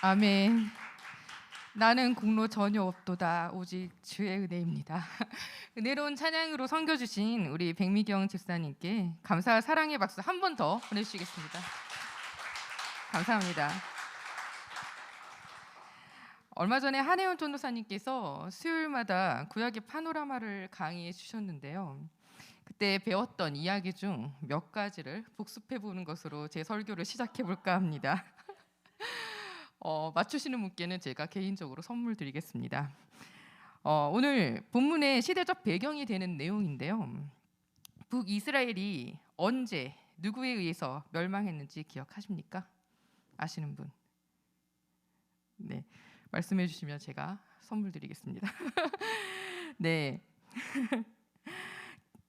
아멘. 나는 공로 전혀 없도다 오직 주의 은혜입니다. 은혜로운 찬양으로 섬겨주신 우리 백미경 집사님께 감사와 사랑의 박수 한 번 더 보내주시겠습니다. 감사합니다. 얼마 전에 한혜원 전도사님께서 수요일마다 구약의 파노라마를 강의해 주셨는데요. 그때 배웠던 이야기 중 몇 가지를 복습해 보는 것으로 제 설교를 시작해 볼까 합니다. 맞추시는 분께는 제가 개인적으로 선물 드리겠습니다. 오늘 본문의 시대적 배경이 되는 내용인데요. 북이스라엘이 언제 누구에 의해서 멸망했는지 기억하십니까? 아시는 분? 네, 말씀해 주시면 제가 선물 드리겠습니다. 네.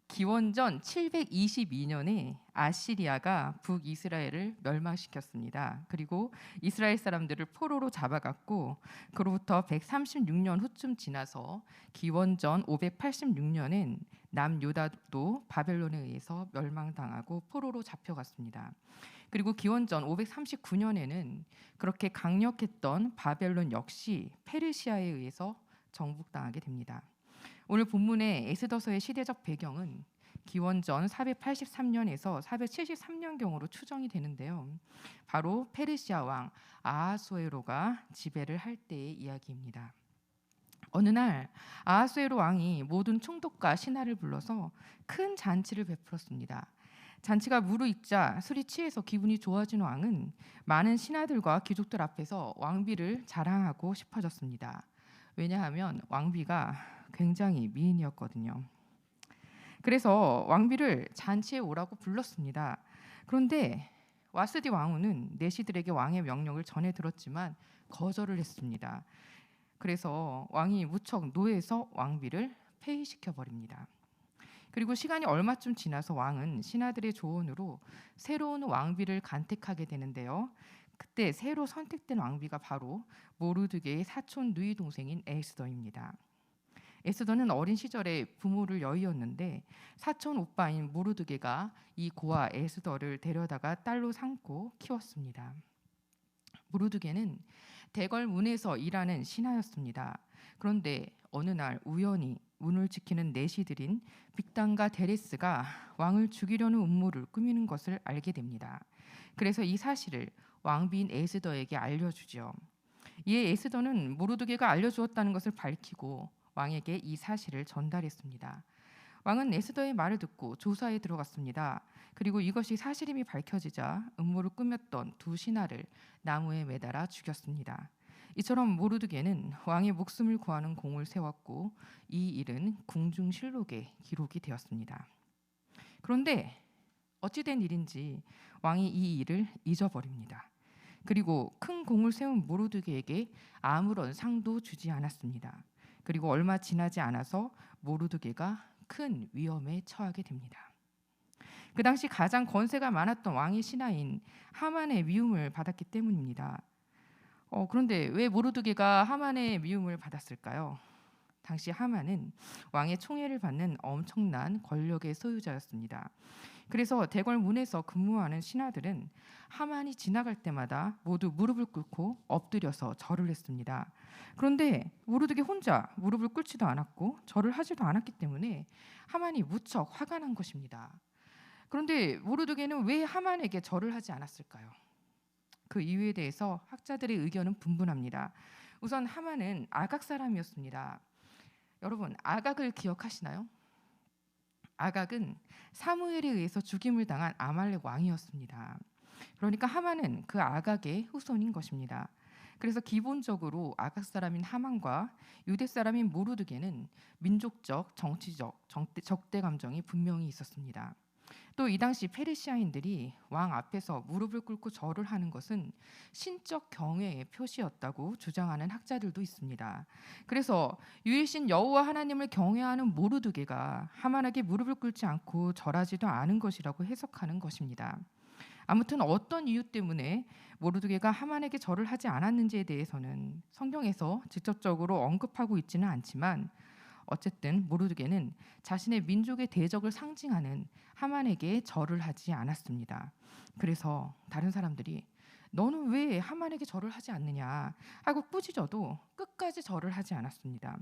기원전 722년에 아시리아가 북이스라엘을 멸망시켰습니다. 그리고 이스라엘 사람들을 포로로 잡아갔고 그로부터 136년 후쯤 지나서 기원전 586년엔 남유다도 바벨론에 의해서 멸망당하고 포로로 잡혀갔습니다. 그리고 기원전 539년에는 그렇게 강력했던 바벨론 역시 페르시아에 의해서 정복당하게 됩니다. 오늘 본문의 에스더서의 시대적 배경은 기원전 483년에서 473년경으로 추정이 되는데요. 바로 페르시아 왕 아하수에로가 지배를 할 때의 이야기입니다. 어느 날 아하수에로 왕이 모든 총독과 신하를 불러서 큰 잔치를 베풀었습니다. 잔치가 무르익자 술이 취해서 기분이 좋아진 왕은 많은 신하들과 귀족들 앞에서 왕비를 자랑하고 싶어졌습니다. 왜냐하면 왕비가 굉장히 미인이었거든요. 그래서 왕비를 잔치에 오라고 불렀습니다. 그런데 와스디 왕후는 내시들에게 왕의 명령을 전해 들었지만 거절을 했습니다. 그래서 왕이 무척 노해서 왕비를 폐위시켜 버립니다. 그리고 시간이 얼마쯤 지나서 왕은 신하들의 조언으로 새로운 왕비를 간택하게 되는데요. 그때 새로 선택된 왕비가 바로 모르드게의 사촌 누이 동생인 에스더입니다. 에스더는 어린 시절에 부모를 여의었는데 사촌 오빠인 모르드게가 이 고아 에스더를 데려다가 딸로 삼고 키웠습니다. 모르드게는 대궐 문에서 일하는 신하였습니다. 그런데 어느 날 우연히 문을 지키는 내시들인 빅단과 데레스가 왕을 죽이려는 음모를 꾸미는 것을 알게 됩니다. 그래서 이 사실을 왕비인 에스더에게 알려주죠. 이에 에스더는 모르드게가 알려주었다는 것을 밝히고 왕에게 이 사실을 전달했습니다. 왕은 에스더의 말을 듣고 조사에 들어갔습니다. 그리고 이것이 사실임이 밝혀지자 음모를 꾸몄던 두 신하를 나무에 매달아 죽였습니다. 이처럼 모르드게는 왕의 목숨을 구하는 공을 세웠고 이 일은 궁중실록에 기록이 되었습니다. 그런데 어찌된 일인지 왕이 이 일을 잊어버립니다. 그리고 큰 공을 세운 모르드게에게 아무런 상도 주지 않았습니다. 그리고 얼마 지나지 않아서 모르드게가 큰 위험에 처하게 됩니다. 그 당시 가장 권세가 많았던 왕의 신하인 하만의 미움을 받았기 때문입니다. 그런데 왜 모르드게가 하만의 미움을 받았을까요? 당시 하만은 왕의 총애를 받는 엄청난 권력의 소유자였습니다. 그래서 대궐 문에서 근무하는 신하들은 하만이 지나갈 때마다 모두 무릎을 꿇고 엎드려서 절을 했습니다. 그런데 모르드게 혼자 무릎을 꿇지도 않았고 절을 하지도 않았기 때문에 하만이 무척 화가 난 것입니다. 그런데 모르드게는 왜 하만에게 절을 하지 않았을까요? 그 이유에 대해서 학자들의 의견은 분분합니다. 우선 하만은 아각 사람이었습니다. 여러분, 아각을 기억하시나요? 아각은 사무엘에 의해서 죽임을 당한 아말렉 왕이었습니다. 그러니까 하만은 그 아각의 후손인 것입니다. 그래서 기본적으로 아각 사람인 하만과 유대 사람인 모르드게는 민족적, 정치적 적대 감정이 분명히 있었습니다. 또 이 당시 페르시아인들이 왕 앞에서 무릎을 꿇고 절을 하는 것은 신적 경외의 표시였다고 주장하는 학자들도 있습니다. 그래서 유일신 여호와 하나님을 경외하는 모르드게가 하만에게 무릎을 꿇지 않고 절하지도 않은 것이라고 해석하는 것입니다. 아무튼 어떤 이유 때문에 모르드게가 하만에게 절을 하지 않았는지에 대해서는 성경에서 직접적으로 언급하고 있지는 않지만 어쨌든 모르드게는 자신의 민족의 대적을 상징하는 하만에게 절을 하지 않았습니다. 그래서 다른 사람들이 너는 왜 하만에게 절을 하지 않느냐 하고 꾸짖어도 끝까지 절을 하지 않았습니다.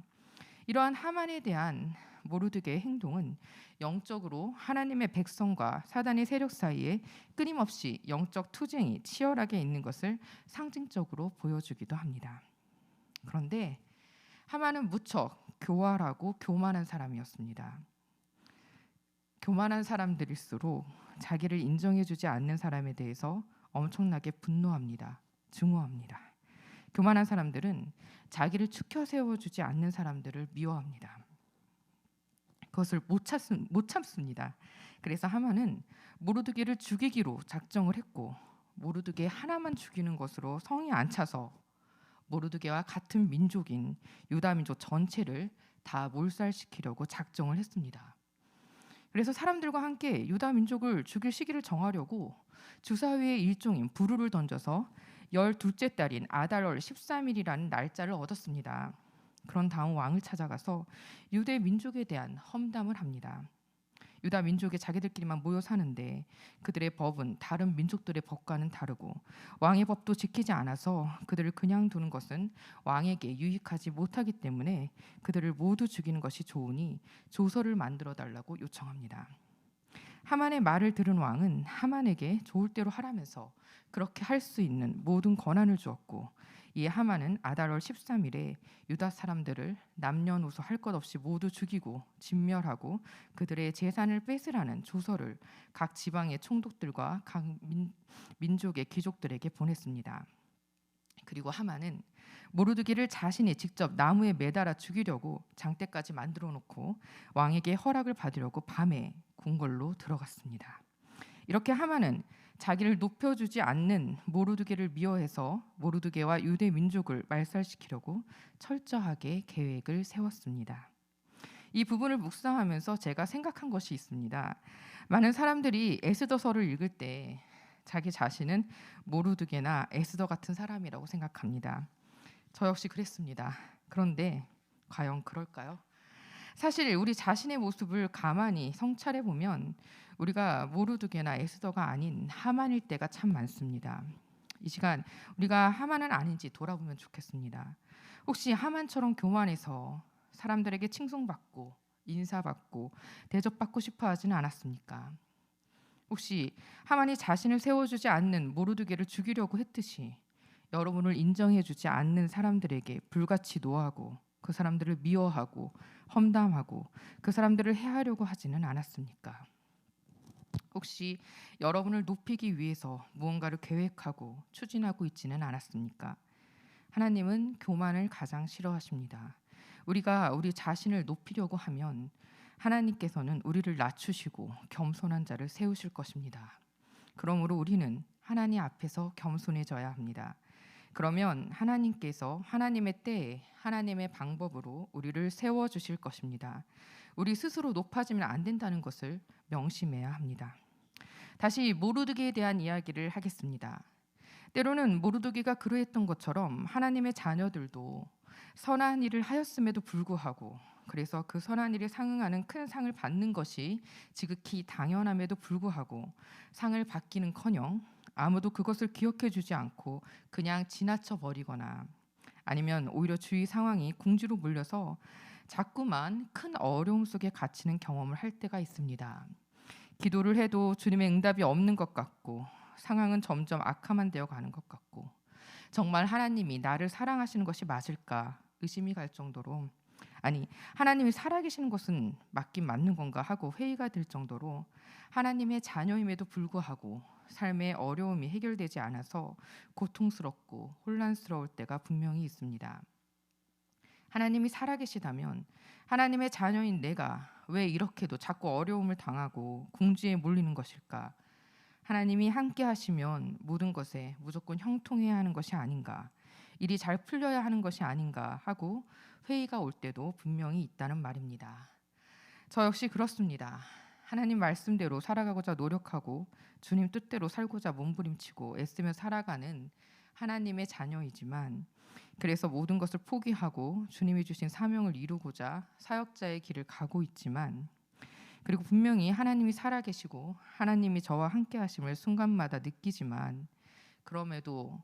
이러한 하만에 대한 모르드게의 행동은 영적으로 하나님의 백성과 사단의 세력 사이에 끊임없이 영적 투쟁이 치열하게 있는 것을 상징적으로 보여주기도 합니다. 그런데 하만은 무척 교활하고 교만한 사람이었습니다. 교만한 사람들일수록 자기를 인정해주지 않는 사람에 대해서 엄청나게 분노합니다. 증오합니다. 교만한 사람들은 자기를 추켜 세워주지 않는 사람들을 미워합니다. 그것을 못 참습니다. 그래서 하만은 모르드게를 죽이기로 작정을 했고 모르드게 하나만 죽이는 것으로 성이 안 차서 모르드게와 같은 민족인 유다 민족 전체를 다 몰살시키려고 작정을 했습니다. 그래서 사람들과 함께 유다 민족을 죽일 시기를 정하려고 주사위의 일종인 부루를 던져서 12째 달인 아달월 13일이라는 날짜를 얻었습니다. 그런 다음 왕을 찾아가서 유대 민족에 대한 험담을 합니다. 유다 민족이 자기들끼리만 모여 사는데 그들의 법은 다른 민족들의 법과는 다르고 왕의 법도 지키지 않아서 그들을 그냥 두는 것은 왕에게 유익하지 못하기 때문에 그들을 모두 죽이는 것이 좋으니 조서를 만들어 달라고 요청합니다. 하만의 말을 들은 왕은 하만에게 좋을 대로 하라면서 그렇게 할 수 있는 모든 권한을 주었고 이에 하만은 아달월 13일에 유다 사람들을 남녀노소 할 것 없이 모두 죽이고 진멸하고 그들의 재산을 뺏으라는 조서를 각 지방의 총독들과 각 민족의 귀족들에게 보냈습니다. 그리고 하만은 모르드게를 자신이 직접 나무에 매달아 죽이려고 장대까지 만들어 놓고 왕에게 허락을 받으려고 밤에 궁궐로 들어갔습니다. 이렇게 하만은 자기를 높여주지 않는 모르드게를 미워해서 모르드게와 유대 민족을 말살시키려고 철저하게 계획을 세웠습니다. 이 부분을 묵상하면서 제가 생각한 것이 있습니다. 많은 사람들이 에스더서를 읽을 때 자기 자신은 모르드게나 에스더 같은 사람이라고 생각합니다. 저 역시 그랬습니다. 그런데 과연 그럴까요? 사실 우리 자신의 모습을 가만히 성찰해 보면 우리가 모르드게나 에스더가 아닌 하만일 때가 참 많습니다. 이 시간 우리가 하만은 아닌지 돌아보면 좋겠습니다. 혹시 하만처럼 교만해서 사람들에게 칭송받고 인사받고 대접받고 싶어 하지는 않았습니까? 혹시 하만이 자신을 세워주지 않는 모르드게를 죽이려고 했듯이 여러분을 인정해주지 않는 사람들에게 불같이 노하고 그 사람들을 미워하고 험담하고 그 사람들을 해하려고 하지는 않았습니까? 혹시 여러분을 높이기 위해서 무언가를 계획하고 추진하고 있지는 않았습니까? 하나님은 교만을 가장 싫어하십니다. 우리가 우리 자신을 높이려고 하면 하나님께서는 우리를 낮추시고 겸손한 자를 세우실 것입니다. 그러므로 우리는 하나님 앞에서 겸손해져야 합니다. 그러면 하나님께서 하나님의 때에 하나님의 방법으로 우리를 세워주실 것입니다. 우리 스스로 높아지면 안 된다는 것을 명심해야 합니다. 다시 모르드게에 대한 이야기를 하겠습니다. 때로는 모르드게가 그러했던 것처럼 하나님의 자녀들도 선한 일을 하였음에도 불구하고 그래서 그 선한 일에 상응하는 큰 상을 받는 것이 지극히 당연함에도 불구하고 상을 받기는커녕 아무도 그것을 기억해 주지 않고 그냥 지나쳐 버리거나 아니면 오히려 주위 상황이 궁지로 몰려서 자꾸만 큰 어려움 속에 갇히는 경험을 할 때가 있습니다. 기도를 해도 주님의 응답이 없는 것 같고 상황은 점점 악화만 되어 가는 것 같고 정말 하나님이 나를 사랑하시는 것이 맞을까 의심이 갈 정도로 아니 하나님이 살아계시는 것은 맞긴 맞는 건가 하고 회의가 들 정도로 하나님의 자녀임에도 불구하고 삶의 어려움이 해결되지 않아서 고통스럽고 혼란스러울 때가 분명히 있습니다. 하나님이 살아계시다면 하나님의 자녀인 내가 왜 이렇게도 자꾸 어려움을 당하고 궁지에 몰리는 것일까? 하나님이 함께 하시면 모든 것에 무조건 형통해야 하는 것이 아닌가? 일이 잘 풀려야 하는 것이 아닌가 하고 회의가 올 때도 분명히 있다는 말입니다. 저 역시 그렇습니다. 하나님 말씀대로 살아가고자 노력하고 주님 뜻대로 살고자 몸부림치고 애쓰며 살아가는 하나님의 자녀이지만 그래서 모든 것을 포기하고 주님이 주신 사명을 이루고자 사역자의 길을 가고 있지만 그리고 분명히 하나님이 살아계시고 하나님이 저와 함께 하심을 순간마다 느끼지만 그럼에도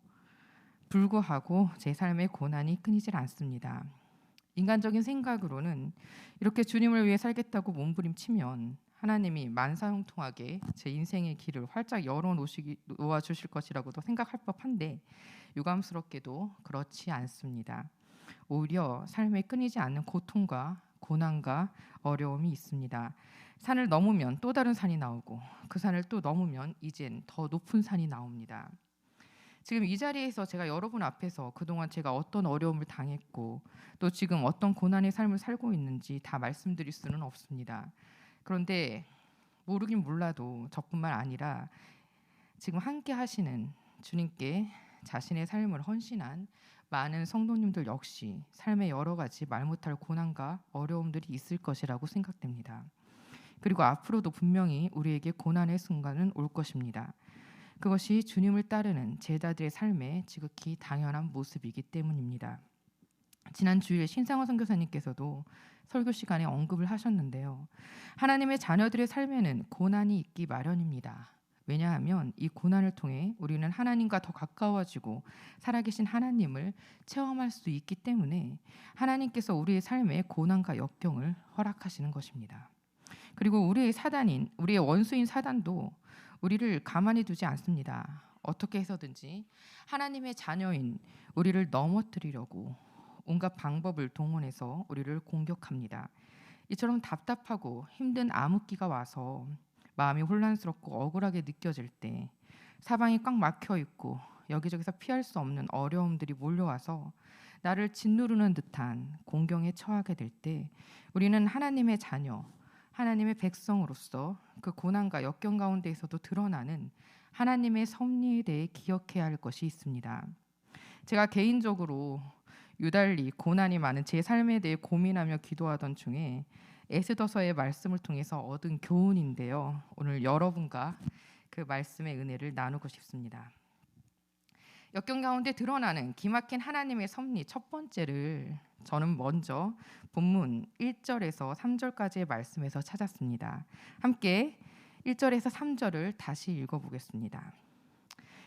불구하고 제 삶의 고난이 끊이질 않습니다. 인간적인 생각으로는 이렇게 주님을 위해 살겠다고 몸부림치면 하나님이 만사형통하게 제 인생의 길을 활짝 놓아 주실 것이라고도 생각할 법한데 유감스럽게도 그렇지 않습니다. 오히려 삶에 끊이지 않는 고통과 고난과 어려움이 있습니다. 산을 넘으면 또 다른 산이 나오고 그 산을 또 넘으면 이젠 더 높은 산이 나옵니다. 지금 이 자리에서 제가 여러분 앞에서 그동안 제가 어떤 어려움을 당했고 또 지금 어떤 고난의 삶을 살고 있는지 다 말씀드릴 수는 없습니다. 그런데 모르긴 몰라도 저뿐만 아니라 지금 함께 하시는 주님께 자신의 삶을 헌신한 많은 성도님들 역시 삶의 여러 가지 말 못할 고난과 어려움들이 있을 것이라고 생각됩니다. 그리고 앞으로도 분명히 우리에게 고난의 순간은 올 것입니다. 그것이 주님을 따르는 제자들의 삶의 지극히 당연한 모습이기 때문입니다. 지난 주일 신상원 선교사님께서도 설교 시간에 언급을 하셨는데요. 하나님의 자녀들의 삶에는 고난이 있기 마련입니다. 왜냐하면 이 고난을 통해 우리는 하나님과 더 가까워지고 살아계신 하나님을 체험할 수 있기 때문에 하나님께서 우리의 삶에 고난과 역경을 허락하시는 것입니다. 그리고 우리의 원수인 사단도 우리를 가만히 두지 않습니다. 어떻게 해서든지 하나님의 자녀인 우리를 넘어뜨리려고 온갖 방법을 동원해서 우리를 공격합니다. 이처럼 답답하고 힘든 암흑기가 와서 마음이 혼란스럽고 억울하게 느껴질 때, 사방이 꽉 막혀 있고 여기저기서 피할 수 없는 어려움들이 몰려와서 나를 짓누르는 듯한 공경에 처하게 될 때, 우리는 하나님의 자녀, 하나님의 백성으로서 그 고난과 역경 가운데에서도 드러나는 하나님의 섭리에 대해 기억해야 할 것이 있습니다. 제가 개인적으로 유달리 고난이 많은 제 삶에 대해 고민하며 기도하던 중에 에스더서의 말씀을 통해서 얻은 교훈인데요. 오늘 여러분과 그 말씀의 은혜를 나누고 싶습니다. 역경 가운데 드러나는 기막힌 하나님의 섭리 첫 번째를 저는 먼저 본문 1절에서 3절까지의 말씀에서 찾았습니다. 함께 1절에서 3절을 다시 읽어보겠습니다.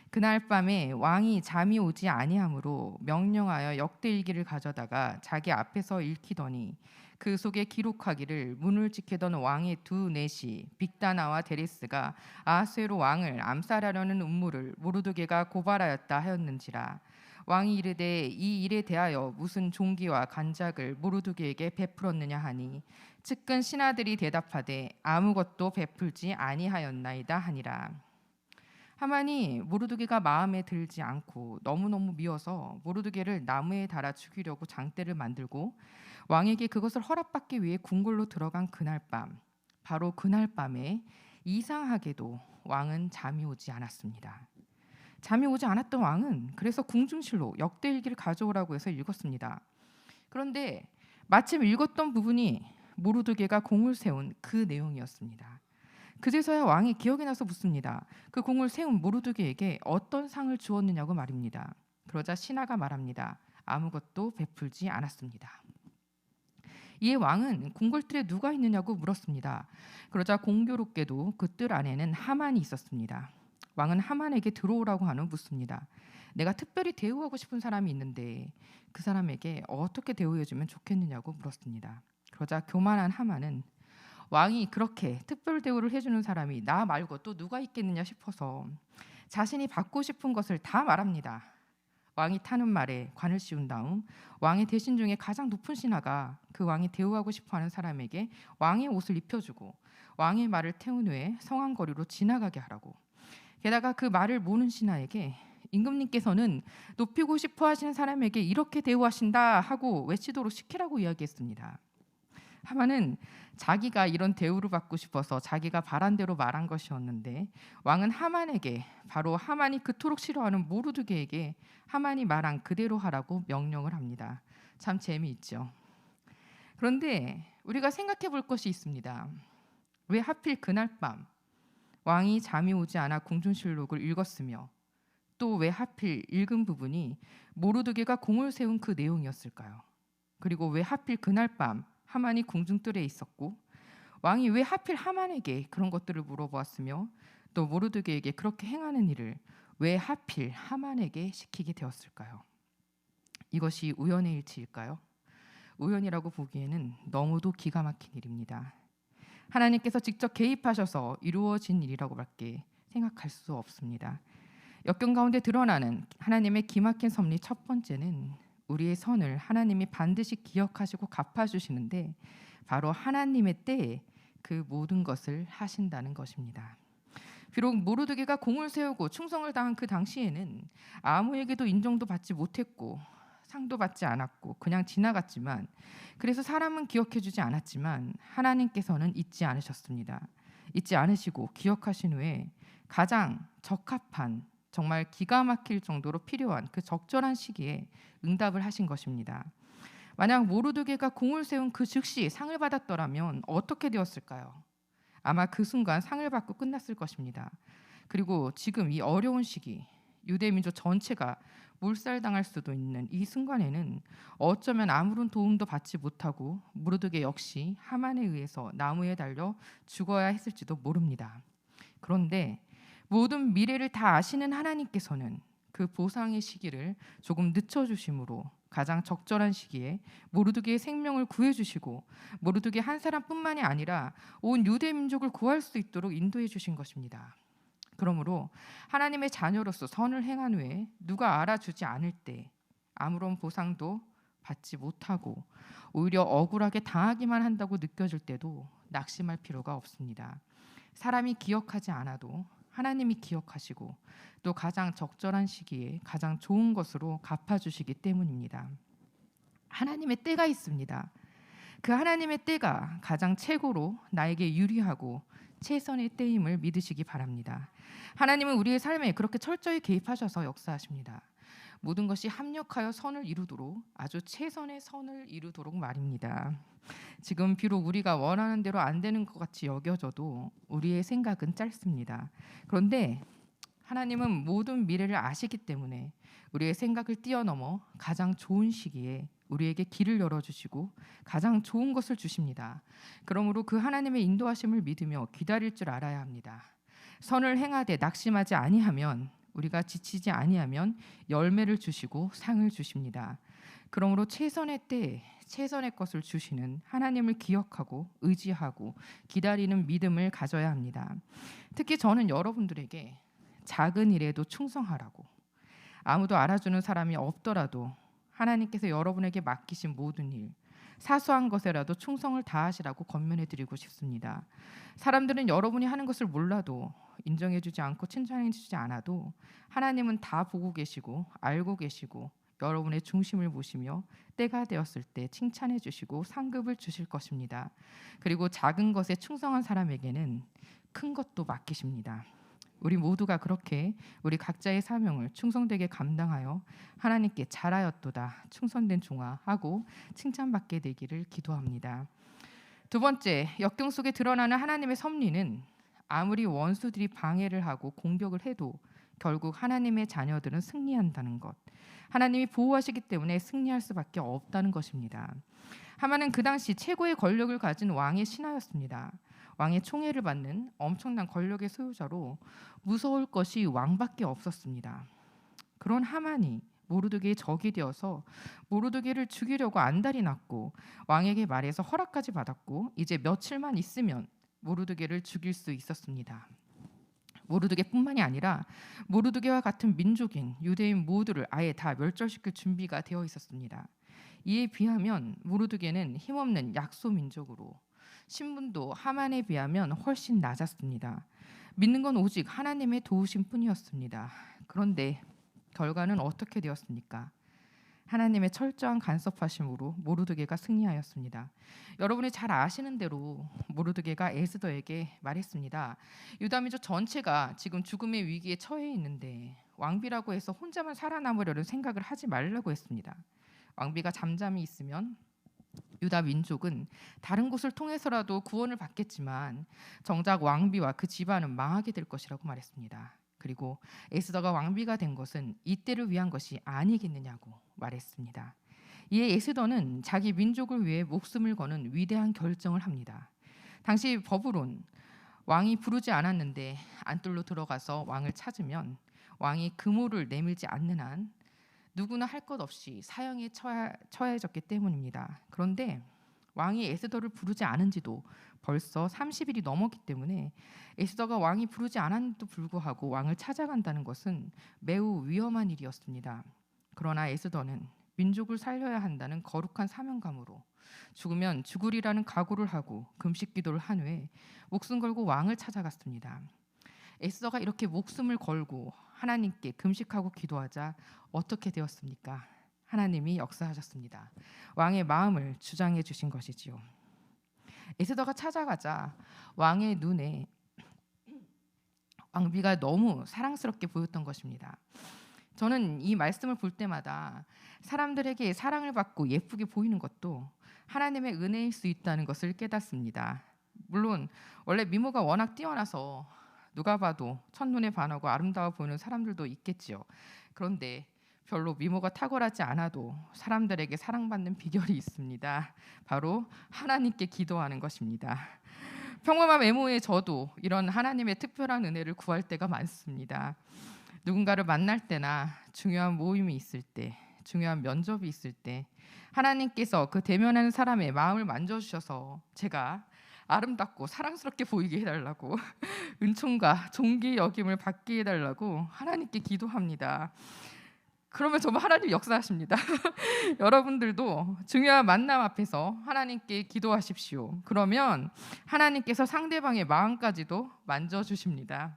그날 밤에 왕이 잠이 오지 아니하므로 명령하여 역대일기를 가져다가 자기 앞에서 읽히더니 그 속에 기록하기를 문을 지키던 왕의 두 내시 빅다나와 데레스가 아하수에로 왕을 암살하려는 음모를 모르드게가 고발하였다 하였는지라. 왕이 이르되 이 일에 대하여 무슨 종기와 간작을 모르드게에게 베풀었느냐 하니 측근 신하들이 대답하되 아무것도 베풀지 아니하였나이다 하니라. 하만이 모르드게가 마음에 들지 않고 너무너무 미워서 모르드게를 나무에 달아 죽이려고 장대를 만들고 왕에게 그것을 허락받기 위해 궁궐로 들어간 그날 밤, 바로 그날 밤에 이상하게도 왕은 잠이 오지 않았습니다. 잠이 오지 않았던 왕은 그래서 궁중실로 역대일기를 가져오라고 해서 읽었습니다. 그런데 마침 읽었던 부분이 모르드게가 공을 세운 그 내용이었습니다. 그제서야 왕이 기억이 나서 묻습니다. 그 공을 세운 모르드게에게 어떤 상을 주었느냐고 말입니다. 그러자 신하가 말합니다. 아무것도 베풀지 않았습니다. 이에 왕은 궁궐뜰에 누가 있느냐고 물었습니다. 그러자 공교롭게도 그 뜰 안에는 하만이 있었습니다. 왕은 하만에게 들어오라고 하는 묻습니다. 내가 특별히 대우하고 싶은 사람이 있는데 그 사람에게 어떻게 대우해주면 좋겠느냐고 물었습니다. 그러자 교만한 하만은 왕이 그렇게 특별 대우를 해주는 사람이 나 말고 또 누가 있겠느냐 싶어서 자신이 받고 싶은 것을 다 말합니다. 왕이 타는 말에 관을 씌운 다음 왕의 대신 중에 가장 높은 신하가 그 왕이 대우하고 싶어하는 사람에게 왕의 옷을 입혀주고 왕의 말을 태운 후에 성안거리로 지나가게 하라고. 게다가 그 말을 모는 신하에게 임금님께서는 높이고 싶어 하시는 사람에게 이렇게 대우하신다 하고 외치도록 시키라고 이야기했습니다. 하만은 자기가 이런 대우를 받고 싶어서 자기가 바란 대로 말한 것이었는데 왕은 하만에게, 바로 하만이 그토록 싫어하는 모르드게에게 하만이 말한 그대로 하라고 명령을 합니다. 참 재미있죠. 그런데 우리가 생각해 볼 것이 있습니다. 왜 하필 그날 밤 왕이 잠이 오지 않아 궁중실록을 읽었으며 또 왜 하필 읽은 부분이 모르드게가 공을 세운 그 내용이었을까요? 그리고 왜 하필 그날 밤 하만이 궁중뜰에 있었고 왕이 왜 하필 하만에게 그런 것들을 물어보았으며 또 모르드게에게 그렇게 행하는 일을 왜 하필 하만에게 시키게 되었을까요? 이것이 우연의 일치일까요? 우연이라고 보기에는 너무도 기가 막힌 일입니다. 하나님께서 직접 개입하셔서 이루어진 일이라고밖에 생각할 수 없습니다. 역경 가운데 드러나는 하나님의 기막힌 섭리 첫 번째는 우리의 선을 하나님이 반드시 기억하시고 갚아주시는데 바로 하나님의 때에 그 모든 것을 하신다는 것입니다. 비록 모르드게가 공을 세우고 충성을 다한 그 당시에는 아무에게도 인정도 받지 못했고 상도 받지 않았고 그냥 지나갔지만, 그래서 사람은 기억해주지 않았지만 하나님께서는 잊지 않으셨습니다. 잊지 않으시고 기억하신 후에 가장 적합한, 정말 기가 막힐 정도로 필요한 그 적절한 시기에 응답을 하신 것입니다. 만약 모르드게가 공을 세운 그 즉시 상을 받았더라면 어떻게 되었을까요? 아마 그 순간 상을 받고 끝났을 것입니다. 그리고 지금 이 어려운 시기, 유대 민족 전체가 몰살당할 수도 있는 이 순간에는 어쩌면 아무런 도움도 받지 못하고 모르드게 역시 하만에 의해서 나무에 달려 죽어야 했을지도 모릅니다. 그런데 모든 미래를 다 아시는 하나님께서는 그 보상의 시기를 조금 늦춰주심으로 가장 적절한 시기에 모르드게의 생명을 구해주시고 모르드게 한 사람뿐만이 아니라 온 유대 민족을 구할 수 있도록 인도해 주신 것입니다. 그러므로 하나님의 자녀로서 선을 행한 후에 누가 알아주지 않을 때 아무런 보상도 받지 못하고 오히려 억울하게 당하기만 한다고 느껴질 때도 낙심할 필요가 없습니다. 사람이 기억하지 않아도 하나님이 기억하시고 또 가장 적절한 시기에 가장 좋은 것으로 갚아주시기 때문입니다. 하나님의 때가 있습니다. 그 하나님의 때가 가장 최고로 나에게 유리하고 최선의 때임을 믿으시기 바랍니다. 하나님은 우리의 삶에 그렇게 철저히 개입하셔서 역사하십니다. 모든 것이 합력하여 선을 이루도록, 아주 최선의 선을 이루도록 말입니다. 지금 비록 우리가 원하는 대로 안 되는 것 같이 여겨져도 우리의 생각은 짧습니다. 그런데 하나님은 모든 미래를 아시기 때문에 우리의 생각을 뛰어넘어 가장 좋은 시기에 우리에게 길을 열어주시고 가장 좋은 것을 주십니다. 그러므로 그 하나님의 인도하심을 믿으며 기다릴 줄 알아야 합니다. 선을 행하되 낙심하지 아니하면, 우리가 지치지 아니하면 열매를 주시고 상을 주십니다. 그러므로 최선의 때에 최선의 것을 주시는 하나님을 기억하고 의지하고 기다리는 믿음을 가져야 합니다. 특히 저는 여러분들에게 작은 일에도 충성하라고, 아무도 알아주는 사람이 없더라도 하나님께서 여러분에게 맡기신 모든 일, 사소한 것에라도 충성을 다하시라고 권면해 드리고 싶습니다. 사람들은 여러분이 하는 것을 몰라도, 인정해 주지 않고 칭찬해 주지 않아도 하나님은 다 보고 계시고 알고 계시고 여러분의 중심을 보시며 때가 되었을 때 칭찬해 주시고 상급을 주실 것입니다. 그리고 작은 것에 충성한 사람에게는 큰 것도 맡기십니다. 우리 모두가 그렇게 우리 각자의 사명을 충성되게 감당하여 하나님께 잘하였도다 충성된 종아 하고 칭찬받게 되기를 기도합니다. 두 번째, 역경 속에 드러나는 하나님의 섭리는 아무리 원수들이 방해를 하고 공격을 해도 결국 하나님의 자녀들은 승리한다는 것, 하나님이 보호하시기 때문에 승리할 수밖에 없다는 것입니다. 하만은 그 당시 최고의 권력을 가진 왕의 신하였습니다. 왕의 총애를 받는 엄청난 권력의 소유자로 무서울 것이 왕밖에 없었습니다. 그런 하만이 모르드게의 적이 되어서 모르드게를 죽이려고 안달이 났고 왕에게 말해서 허락까지 받았고 이제 며칠만 있으면 모르드게를 죽일 수 있었습니다. 모르드게뿐만이 아니라 모르드게와 같은 민족인 유대인 모두를 아예 다 멸절시킬 준비가 되어 있었습니다. 이에 비하면 모르드게는 힘없는 약소 민족으로 신분도 하만에 비하면 훨씬 낮았습니다. 믿는 건 오직 하나님의 도우심 뿐이었습니다. 그런데 결과는 어떻게 되었습니까? 하나님의 철저한 간섭하심으로 모르드게가 승리하였습니다. 여러분이 잘 아시는 대로 모르드게가 에스더에게 말했습니다. 유다민족 전체가 지금 죽음의 위기에 처해 있는데 왕비라고 해서 혼자만 살아남으려는 생각을 하지 말라고 했습니다. 왕비가 잠잠히 있으면 유다 민족은 다른 곳을 통해서라도 구원을 받겠지만 정작 왕비와 그 집안은 망하게 될 것이라고 말했습니다. 그리고 에스더가 왕비가 된 것은 이때를 위한 것이 아니겠느냐고 말했습니다. 이에 에스더는 자기 민족을 위해 목숨을 거는 위대한 결정을 합니다. 당시 법으론 왕이 부르지 않았는데 안뜰로 들어가서 왕을 찾으면 왕이 그물을 내밀지 않는 한 누구나 할 것 없이 사형에 처해졌기 때문입니다. 그런데 왕이 에스더를 부르지 않은 지도 벌써 30일이 넘었기 때문에 에스더가 왕이 부르지 않았는데도 불구하고 왕을 찾아간다는 것은 매우 위험한 일이었습니다. 그러나 에스더는 민족을 살려야 한다는 거룩한 사명감으로 죽으면 죽으리라는 각오를 하고 금식 기도를 한 후에 목숨 걸고 왕을 찾아갔습니다. 에스더가 이렇게 목숨을 걸고 하나님께 금식하고 기도하자 어떻게 되었습니까? 하나님이 역사하셨습니다. 왕의 마음을 주장해 주신 것이지요. 에스더가 찾아가자 왕의 눈에 왕비가 너무 사랑스럽게 보였던 것입니다. 저는 이 말씀을 볼 때마다 사람들에게 사랑을 받고 예쁘게 보이는 것도 하나님의 은혜일 수 있다는 것을 깨닫습니다. 물론 원래 미모가 워낙 뛰어나서 누가 봐도 첫눈에 반하고 아름다워 보이는 사람들도 있겠지요. 그런데 별로 미모가 탁월하지 않아도 사람들에게 사랑받는 비결이 있습니다. 바로 하나님께 기도하는 것입니다. 평범한 외모의 저도 이런 하나님의 특별한 은혜를 구할 때가 많습니다. 누군가를 만날 때나 중요한 모임이 있을 때, 중요한 면접이 있을 때 하나님께서 그 대면하는 사람의 마음을 만져주셔서 제가 아름답고 사랑스럽게 보이게 해달라고 은총과 존귀의 여김을 받게 해달라고 하나님께 기도합니다. 그러면 정말 하나님 역사하십니다. 여러분들도 중요한 만남 앞에서 하나님께 기도하십시오. 그러면 하나님께서 상대방의 마음까지도 만져주십니다.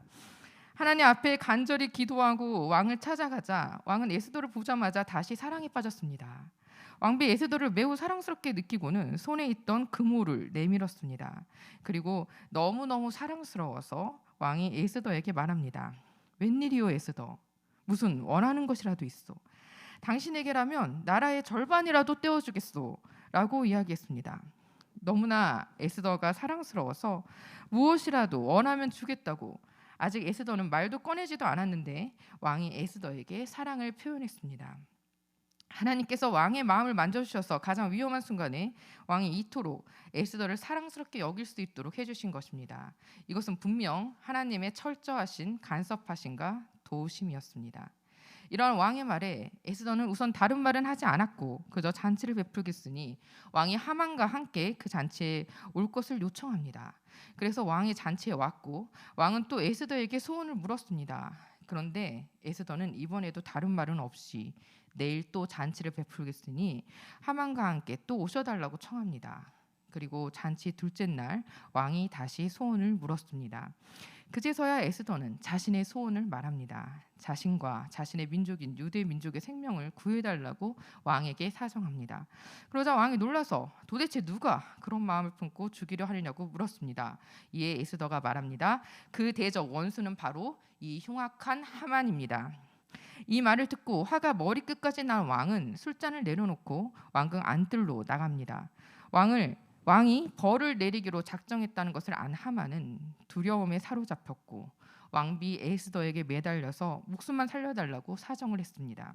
하나님 앞에 간절히 기도하고 왕을 찾아가자 왕은 에스더를 보자마자 다시 사랑에 빠졌습니다. 왕비 에스더를 매우 사랑스럽게 느끼고는 손에 있던 그물을 내밀었습니다. 그리고 너무너무 사랑스러워서 왕이 에스더에게 말합니다. 웬일이요 에스더, 무슨 원하는 것이라도 있어. 당신에게라면 나라의 절반이라도 떼어주겠소 라고 이야기했습니다. 너무나 에스더가 사랑스러워서 무엇이라도 원하면 주겠다고 아직 에스더는 말도 꺼내지도 않았는데 왕이 에스더에게 사랑을 표현했습니다. 하나님께서 왕의 마음을 만져주셔서 가장 위험한 순간에 왕이 이토록 에스더를 사랑스럽게 여길 수 있도록 해주신 것입니다. 이것은 분명 하나님의 철저하신 간섭하심과 도우심이었습니다. 이러한 왕의 말에 에스더는 우선 다른 말은 하지 않았고 그저 잔치를 베풀겠으니 왕이 하만과 함께 그 잔치에 올 것을 요청합니다. 그래서 왕이 잔치에 왔고 왕은 또 에스더에게 소원을 물었습니다. 그런데 에스더는 이번에도 다른 말은 없이 내일 또 잔치를 베풀겠으니 하만과 함께 또 오셔달라고 청합니다. 그리고 잔치 둘째 날 왕이 다시 소원을 물었습니다. 그제서야 에스더는 자신의 소원을 말합니다. 자신과 자신의 민족인 유대 민족의 생명을 구해달라고 왕에게 사정합니다. 그러자 왕이 놀라서 도대체 누가 그런 마음을 품고 죽이려 하느냐고 물었습니다. 이에 에스더가 말합니다. 그 대적 원수는 바로 이 흉악한 하만입니다. 이 말을 듣고 화가 머리끝까지 난 왕은 술잔을 내려놓고 왕궁 안뜰로 나갑니다. 왕이 벌을 내리기로 작정했다는 것을 안 하만은 두려움에 사로잡혔고 왕비 에스더에게 매달려서 목숨만 살려달라고 사정을 했습니다.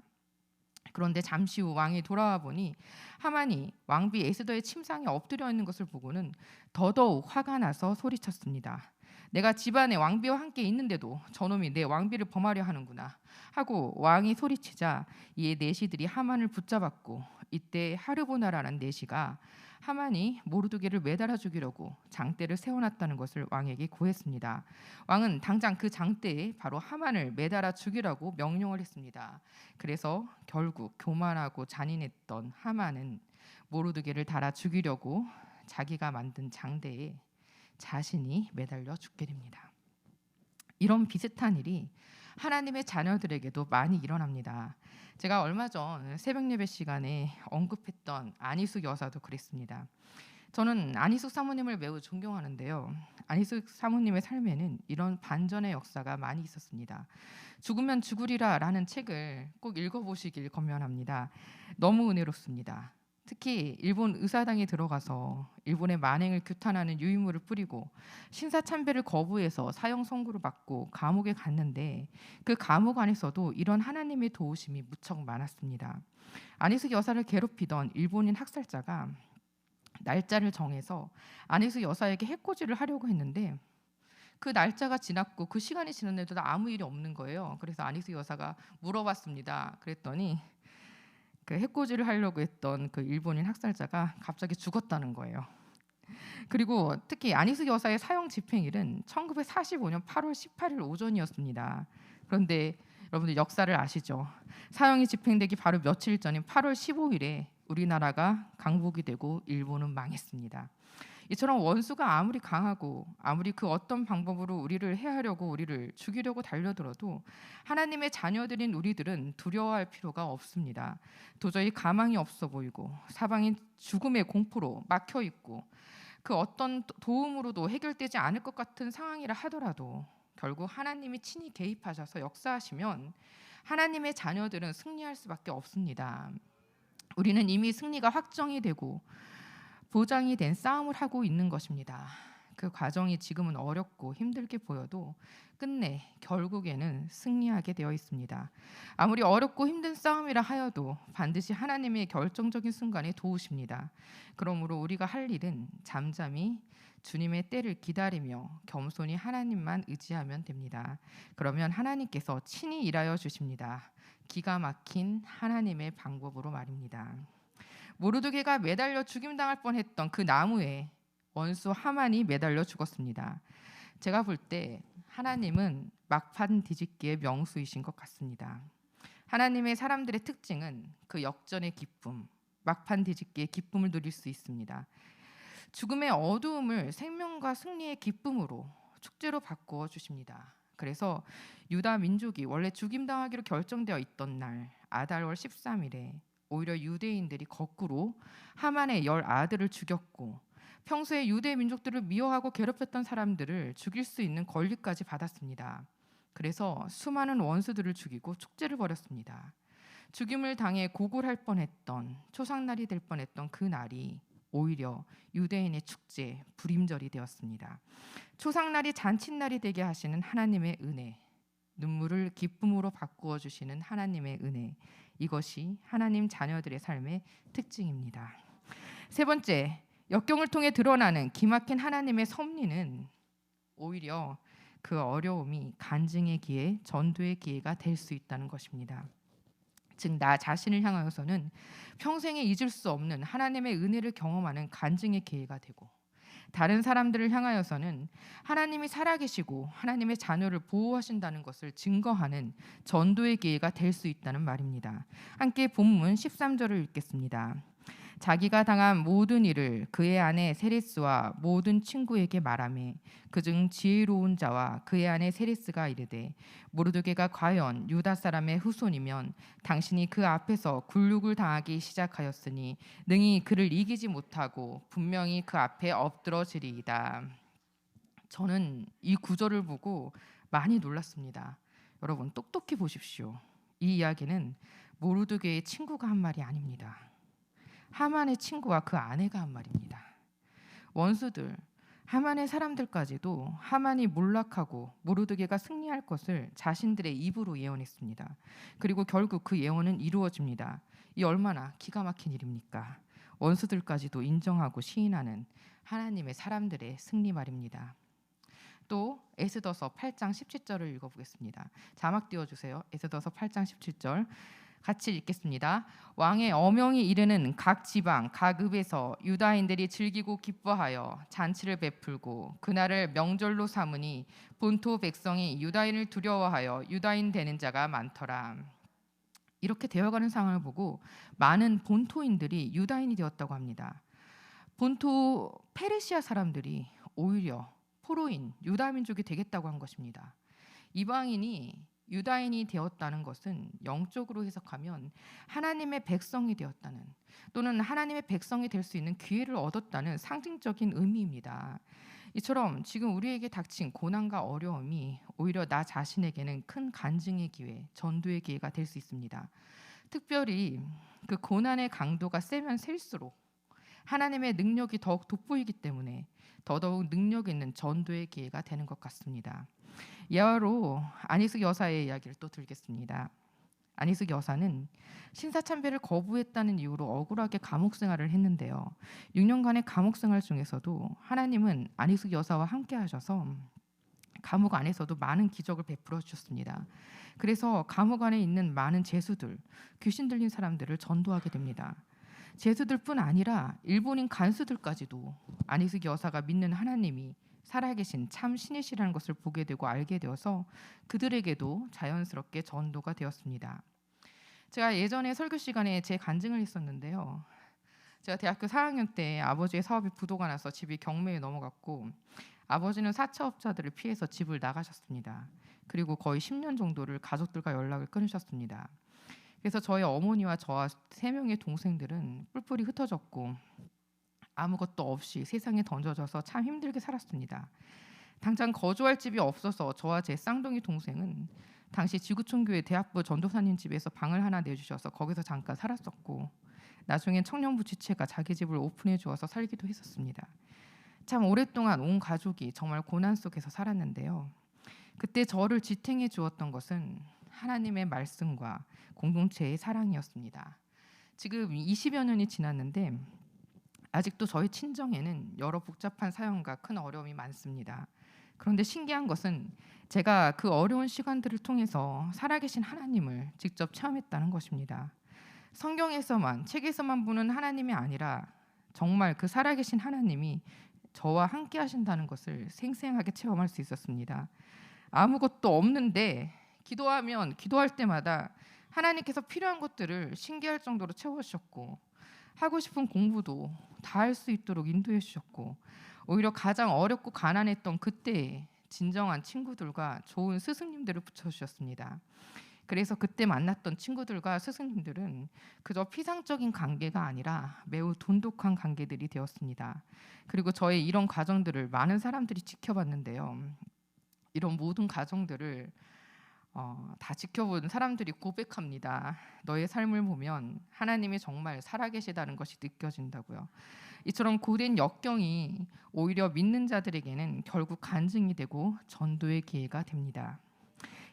그런데 잠시 후 왕이 돌아와 보니 하만이 왕비 에스더의 침상에 엎드려 있는 것을 보고는 더더욱 화가 나서 소리쳤습니다. 내가 집안에 왕비와 함께 있는데도 저놈이 내 왕비를 범하려 하는구나 하고 왕이 소리치자 이에 내시들이 하만을 붙잡았고 이때 하르보나라는 내시가 하만이 모르드게를 매달아 죽이려고 장대를 세워놨다는 것을 왕에게 고했습니다. 왕은 당장 그 장대에 바로 하만을 매달아 죽이라고 명령을 했습니다. 그래서 결국 교만하고 잔인했던 하만은 모르드게를 달아 죽이려고 자기가 만든 장대에 자신이 매달려 죽게 됩니다. 이런 비슷한 일이 하나님의 자녀들에게도 많이 일어납니다. 제가 얼마 전 새벽 예배 시간에 언급했던 안희숙 여사도 그랬습니다. 저는 안희숙 사모님을 매우 존경하는데요. 안희숙 사모님의 삶에는 이런 반전의 역사가 많이 있었습니다. 죽으면 죽으리라라는 책을 꼭 읽어보시길 권면합니다. 너무 은혜롭습니다. 특히 일본 의사당에 들어가서 일본의 만행을 규탄하는 유인물을 뿌리고 신사참배를 거부해서 사형 선고를 받고 감옥에 갔는데 그 감옥 안에서도 이런 하나님의 도우심이 무척 많았습니다. 안희숙 여사를 괴롭히던 일본인 학살자가 날짜를 정해서 안희숙 여사에게 해코지를 하려고 했는데 그 날짜가 지났고 그 시간이 지났는데도 아무 일이 없는 거예요. 그래서 안익수 여사가 물어봤습니다. 그랬더니 그 해코지를 하려고 했던 그 일본인 학살자가 갑자기 죽었다는 거예요. 그리고 특히 안익수 여사의 사형 집행일은 1945년 8월 18일 오전이었습니다. 그런데 여러분들 역사를 아시죠? 사형이 집행되기 바로 며칠 전인 8월 15일에 우리나라가 강복이 되고 일본은 망했습니다. 이처럼 원수가 아무리 강하고 아무리 그 어떤 방법으로 우리를 해하려고 우리를 죽이려고 달려들어도 하나님의 자녀들인 우리들은 두려워할 필요가 없습니다. 도저히 가망이 없어 보이고 사방이 죽음의 공포로 막혀 있고 그 어떤 도움으로도 해결되지 않을 것 같은 상황이라 하더라도 결국 하나님이 친히 개입하셔서 역사하시면 하나님의 자녀들은 승리할 수밖에 없습니다. 우리는 이미 승리가 확정이 되고 보장이 된 싸움을 하고 있는 것입니다. 그 과정이 지금은 어렵고 힘들게 보여도 끝내 결국에는 승리하게 되어 있습니다. 아무리 어렵고 힘든 싸움이라 하여도 반드시 하나님의 결정적인 순간에 도우십니다. 그러므로 우리가 할 일은 잠잠히 주님의 때를 기다리며 겸손히 하나님만 의지하면 됩니다. 그러면 하나님께서 친히 일하여 주십니다. 기가 막힌 하나님의 방법으로 말입니다. 모르드게가 매달려 죽임당할 뻔했던 그 나무에 원수 하만이 매달려 죽었습니다. 제가 볼 때 하나님은 막판 뒤집기의 명수이신 것 같습니다. 하나님의 사람들의 특징은 그 역전의 기쁨, 막판 뒤집기의 기쁨을 누릴 수 있습니다. 죽음의 어두움을 생명과 승리의 기쁨으로 축제로 바꾸어 주십니다. 그래서 유다 민족이 원래 죽임당하기로 결정되어 있던 날 아달월 13일에 오히려 유대인들이 거꾸로 하만의 10 아들을 죽였고 평소에 유대 민족들을 미워하고 괴롭혔던 사람들을 죽일 수 있는 권리까지 받았습니다. 그래서 수많은 원수들을 죽이고 축제를 벌였습니다. 죽임을 당해 고골할 뻔했던 초상날이 될 뻔했던 그 날이 오히려 유대인의 축제, 불임절이 되었습니다. 초상날이 잔칫날이 되게 하시는 하나님의 은혜, 눈물을 기쁨으로 바꾸어 주시는 하나님의 은혜, 이것이 하나님 자녀들의 삶의 특징입니다. 세 번째, 역경을 통해 드러나는 기막힌 하나님의 섭리는 오히려 그 어려움이 간증의 기회, 전도의 기회가 될 수 있다는 것입니다. 즉 나 자신을 향하여서는 평생에 잊을 수 없는 하나님의 은혜를 경험하는 간증의 기회가 되고 다른 사람들을 향하여서는 하나님이 살아계시고 하나님의 자녀를 보호하신다는 것을 증거하는 전도의 기회가 될 수 있다는 말입니다. 함께 본문 13절을 읽겠습니다. 자기가 당한 모든 일을 그의 아내 세레스와 모든 친구에게 말하매 그중 지혜로운 자와 그의 아내 세레스가 이르되 모르드게가 과연 유다 사람의 후손이면 당신이 그 앞에서 굴욕을 당하기 시작하였으니 능히 그를 이기지 못하고 분명히 그 앞에 엎드러지리이다. 저는 이 구절을 보고 많이 놀랐습니다. 여러분 똑똑히 보십시오. 이 이야기는 모르드게의 친구가 한 말이 아닙니다. 하만의 친구와 그 아내가 한 말입니다. 원수들, 하만의 사람들까지도 하만이 몰락하고 모르드게가 승리할 것을 자신들의 입으로 예언했습니다. 그리고 결국 그 예언은 이루어집니다. 이 얼마나 기가 막힌 일입니까? 원수들까지도 인정하고 시인하는 하나님의 사람들의 승리 말입니다. 또 에스더서 8장 17절을 읽어보겠습니다. 자막 띄워주세요. 에스더서 8장 17절 같이 읽겠습니다. 왕의 어명이 이르는 각 지방 각 읍에서 유다인들이 즐기고 기뻐하여 잔치를 베풀고 그날을 명절로 삼으니 본토 백성이 유다인을 두려워하여 유다인 되는 자가 많더라. 이렇게 되어가는 상황을 보고 많은 본토인들이 유다인이 되었다고 합니다. 본토 페르시아 사람들이 오히려 포로인 유다 민족이 되겠다고 한 것입니다. 이방인이 유다인이 되었다는 것은 영적으로 해석하면 하나님의 백성이 되었다는 또는 하나님의 백성이 될 수 있는 기회를 얻었다는 상징적인 의미입니다. 이처럼 지금 우리에게 닥친 고난과 어려움이 오히려 나 자신에게는 큰 간증의 기회, 전도의 기회가 될 수 있습니다. 특별히 그 고난의 강도가 세면 셀수록 하나님의 능력이 더욱 돋보이기 때문에 더더욱 능력 있는 전도의 기회가 되는 것 같습니다. 예화로 안익숙 여사의 이야기를 또 들겠습니다. 안익숙 여사는 신사참배를 거부했다는 이유로 억울하게 감옥 생활을 했는데요. 6년간의 감옥 생활 중에서도 하나님은 안익숙 여사와 함께 하셔서 감옥 안에서도 많은 기적을 베풀어 주셨습니다. 그래서 감옥 안에 있는 많은 죄수들, 귀신 들린 사람들을 전도하게 됩니다. 죄수들뿐 아니라 일본인 간수들까지도 안희숙 여사가 믿는 하나님이 살아계신 참 신이시라는 것을 보게 되고 알게 되어서 그들에게도 자연스럽게 전도가 되었습니다. 제가 예전에 설교 시간에 제 간증을 했었는데요. 제가 대학교 4학년 때 아버지의 사업이 부도가 나서 집이 경매에 넘어갔고 아버지는 사채업자들을 피해서 집을 나가셨습니다. 그리고 거의 10년 정도를 가족들과 연락을 끊으셨습니다. 그래서 저희 어머니와 저와 3명의 동생들은 뿔뿔이 흩어졌고 아무것도 없이 세상에 던져져서 참 힘들게 살았습니다. 당장 거주할 집이 없어서 저와 제 쌍둥이 동생은 당시 지구촌교회 대학부 전도사님 집에서 방을 하나 내주셔서 거기서 잠깐 살았었고 나중엔 청년부 지체가 자기 집을 오픈해 주어서 살기도 했었습니다. 참 오랫동안 온 가족이 정말 고난 속에서 살았는데요. 그때 저를 지탱해 주었던 것은 하나님의 말씀과 공동체의 사랑이었습니다. 지금 20여 년이 지났는데 아직도 저희 친정에는 여러 복잡한 사연과 큰 어려움이 많습니다. 그런데 신기한 것은 제가 그 어려운 시간들을 통해서 살아계신 하나님을 직접 체험했다는 것입니다. 성경에서만, 책에서만 보는 하나님이 아니라 정말 그 살아계신 하나님이 저와 함께 하신다는 것을 생생하게 체험할 수 있었습니다. 아무것도 없는데 기도하면 기도할 때마다 하나님께서 필요한 것들을 신기할 정도로 채워주셨고 하고 싶은 공부도 다 할 수 있도록 인도해 주셨고 오히려 가장 어렵고 가난했던 그때에 진정한 친구들과 좋은 스승님들을 붙여주셨습니다. 그래서 그때 만났던 친구들과 스승님들은 그저 피상적인 관계가 아니라 매우 돈독한 관계들이 되었습니다. 그리고 저의 이런 과정들을 많은 사람들이 지켜봤는데요. 이런 모든 과정들을 다 지켜본 사람들이 고백합니다. 너의 삶을 보면 하나님이 정말 살아계시다는 것이 느껴진다고요. 이처럼 고된 역경이 오히려 믿는 자들에게는 결국 간증이 되고 전도의 기회가 됩니다.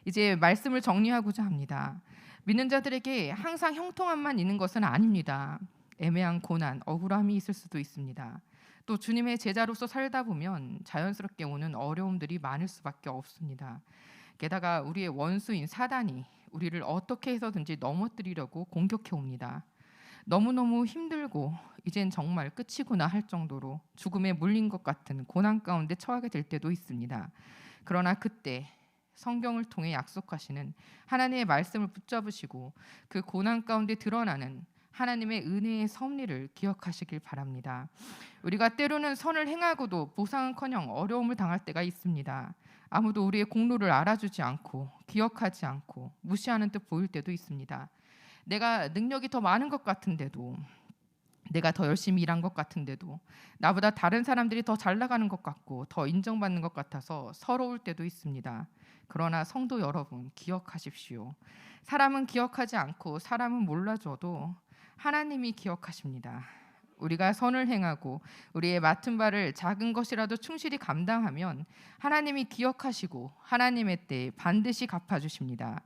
이제 말씀을 정리하고자 합니다. 믿는 자들에게 항상 형통함만 있는 것은 아닙니다. 애매한 고난, 억울함이 있을 수도 있습니다. 또 주님의 제자로서 살다 보면 자연스럽게 오는 어려움들이 많을 수밖에 없습니다. 게다가 우리의 원수인 사단이 우리를 어떻게 해서든지 넘어뜨리려고 공격해 옵니다. 너무너무 힘들고 이젠 정말 끝이구나 할 정도로 죽음에 물린 것 같은 고난 가운데 처하게 될 때도 있습니다. 그러나 그때 성경을 통해 약속하시는 하나님의 말씀을 붙잡으시고 그 고난 가운데 드러나는 하나님의 은혜의 섭리를 기억하시길 바랍니다. 우리가 때로는 선을 행하고도 보상은커녕 어려움을 당할 때가 있습니다. 아무도 우리의 공로를 알아주지 않고 기억하지 않고 무시하는 듯 보일 때도 있습니다. 내가 능력이 더 많은 것 같은데도 내가 더 열심히 일한 것 같은데도 나보다 다른 사람들이 더 잘 나가는 것 같고 더 인정받는 것 같아서 서러울 때도 있습니다. 그러나 성도 여러분 기억하십시오. 사람은 기억하지 않고 사람은 몰라줘도 하나님이 기억하십니다. 우리가 선을 행하고 우리의 맡은 바를 작은 것이라도 충실히 감당하면 하나님이 기억하시고 하나님의 때에 반드시 갚아주십니다.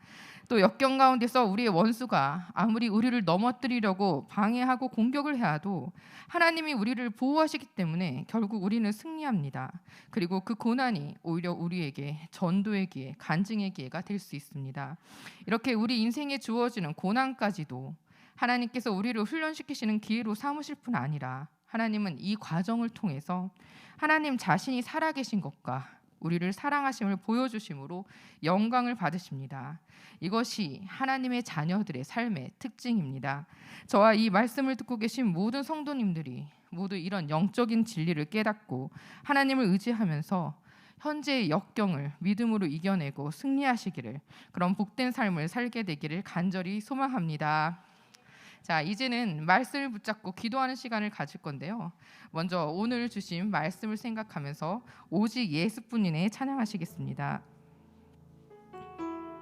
또 역경 가운데서 우리의 원수가 아무리 우리를 넘어뜨리려고 방해하고 공격을 해도 하나님이 우리를 보호하시기 때문에 결국 우리는 승리합니다. 그리고 그 고난이 오히려 우리에게 전도의 기회, 간증의 기회가 될 수 있습니다. 이렇게 우리 인생에 주어지는 고난까지도 하나님께서 우리를 훈련시키시는 기회로 삼으실 뿐 아니라 하나님은 이 과정을 통해서 하나님 자신이 살아계신 것과 우리를 사랑하심을 보여주심으로 영광을 받으십니다. 이것이 하나님의 자녀들의 삶의 특징입니다. 저와 이 말씀을 듣고 계신 모든 성도님들이 모두 이런 영적인 진리를 깨닫고 하나님을 의지하면서 현재의 역경을 믿음으로 이겨내고 승리하시기를, 그런 복된 삶을 살게 되기를 간절히 소망합니다. 자, 이제는 말씀을 붙잡고 기도하는 시간을 가질 건데요. 먼저 오늘 주신 말씀을 생각하면서 오직 예수뿐이네 찬양하시겠습니다.